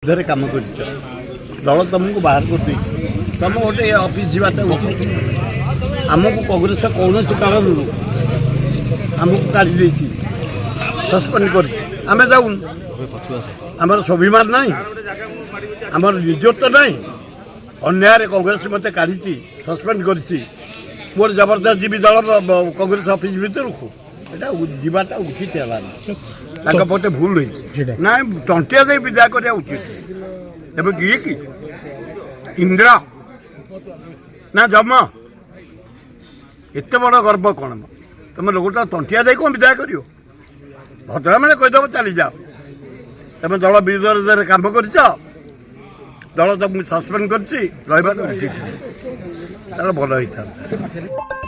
धरे काम कर दल तुमको बाहर कर तुम गोटे अफिस् जावाटा उचित आमको कांग्रेस कौन कारण आमको काढ़ी सस्पेंड कर जाऊन आम स्वाभिमान ना आम निजत्व ना अन्याय कांग्रेस मत काढ़ी सस्पेंड कर जबरदस्त जीवी दल कांग्रेस अफिस् भर को जावाटा उचित है पटे भूल ना टंटिया दे विदा करा उचित एवं किए कि इंदिरा ना जमा एत बड़ गर्व कौन तुम लोकटा टंटिया दे कौन विदा कर भद्रा मैंने कहीदेव चली जाओ तुम दल विरोध कम कर दल तुमको सस्पेंड कर भल होता